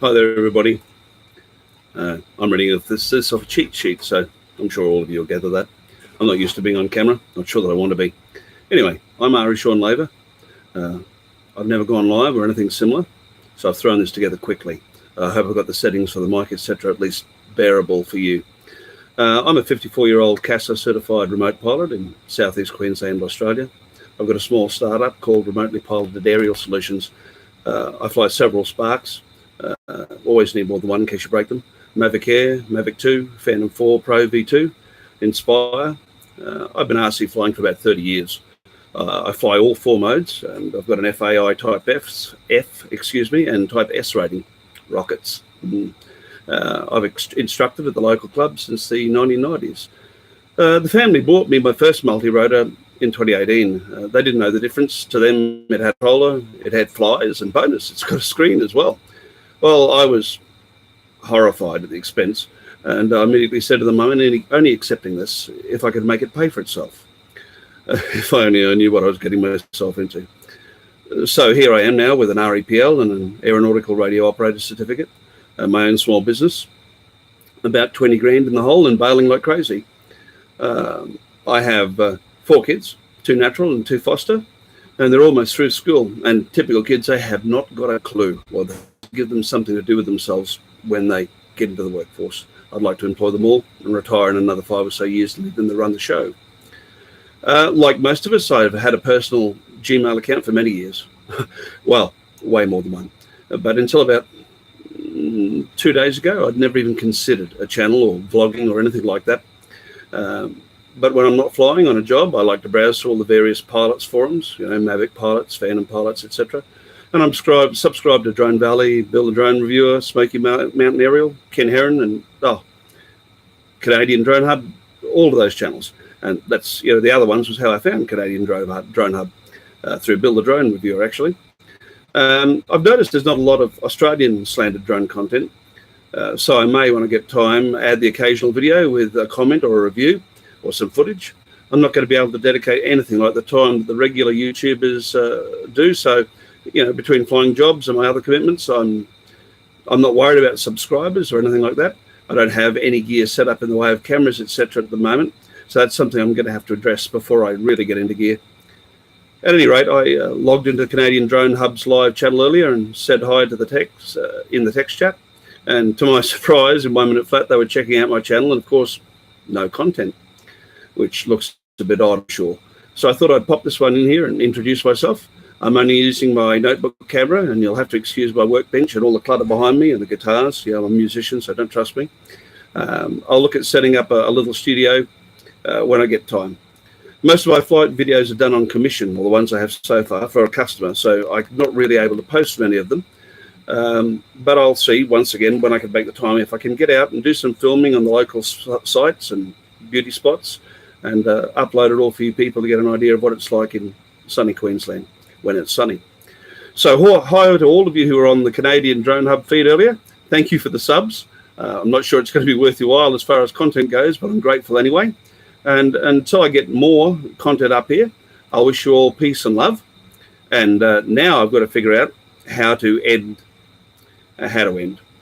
Hi there, everybody. I'm reading this off a cheat sheet, so I'm sure all of you will gather that. I'm not used to being on camera, not sure that I want to be. Anyway, I'm Ari Sean Laver. I've never gone live or anything similar, so I've thrown this together quickly. I hope I've got the settings for the mic, etc., at least bearable for you. I'm a 54-year-old CASA certified remote pilot in southeast Queensland, Australia. I've got a small startup called Remotely Piloted Aerial Solutions. I fly several Sparks. Always need more than one in case you break them. Mavic Air, Mavic 2, Phantom 4 Pro V2, Inspire. I've been RC flying for about 30 years. I fly all four modes, and I've got an FAI Type and Type S rating rockets. I've instructed at the local club since the 1990s. The family bought me my first multi-rotor in 2018. They didn't know the difference. To them, it had roller, it had flies, and bonus, it's got a screen as well. Well, I was horrified at the expense, and I immediately said to them, I'm only accepting this if I could make it pay for itself. If I only knew what I was getting myself into. So here I am now with an REPL and an aeronautical radio operator certificate, my own small business, about 20 grand in the hole and bailing like crazy. I have 4 kids, 2 natural and 2 foster, and they're almost through school. And typical kids, they have not got a clue. Well, give them something to do with themselves when they get into the workforce. I'd like to employ them all and retire in another 5 or so years and leave them to run the show. Like most of us, I've had a personal Gmail account for many years. Well, way more than one. But until about 2 days ago, I'd never even considered a channel or vlogging or anything like that. But when I'm not flying on a job, I like to browse through all the various pilots forums, Mavic pilots, Phantom pilots, etc. And I'm subscribed to Drone Valley, Build a Drone Reviewer, Smoky Mountain Aerial, Ken Heron, and Canadian Drone Hub, all of those channels. And that's, the other ones was how I found Canadian Drone Hub, through Build a Drone Reviewer, actually. I've noticed there's not a lot of Australian slanted drone content. So I may, when I get time, add the occasional video with a comment or a review or some footage. I'm not going to be able to dedicate anything like the time that the regular YouTubers do. So, between flying jobs and my other commitments, I'm not worried about subscribers or anything like that. I don't have any gear set up in the way of cameras, etc. at the moment. So that's something I'm going to have to address before I really get into gear. At any rate, I logged into Canadian Drone Hub's live channel earlier and said hi to the techs in the text chat. And to my surprise, in 1 minute flat, they were checking out my channel and, of course, no content, which looks a bit odd, I'm sure. So I thought I'd pop this one in here and introduce myself. I'm only using my notebook camera, and you'll have to excuse my workbench and all the clutter behind me and the guitars. I'm a musician, so don't trust me. I'll look at setting up a little studio when I get time. Most of my flight videos are done on commission, or the ones I have so far, for a customer, so I'm not really able to post many of them. But I'll see, once again, when I can make the time, if I can get out and do some filming on the local sites and beauty spots and upload it all for you people to get an idea of what it's like in sunny Queensland when it's sunny. So hi to all of you who were on the Canadian Drone Hub feed earlier. Thank you for the subs. I'm not sure it's going to be worth your while as far as content goes, but I'm grateful anyway. And until I get more content up here, I wish you all peace and love. And now I've got to figure out how to end.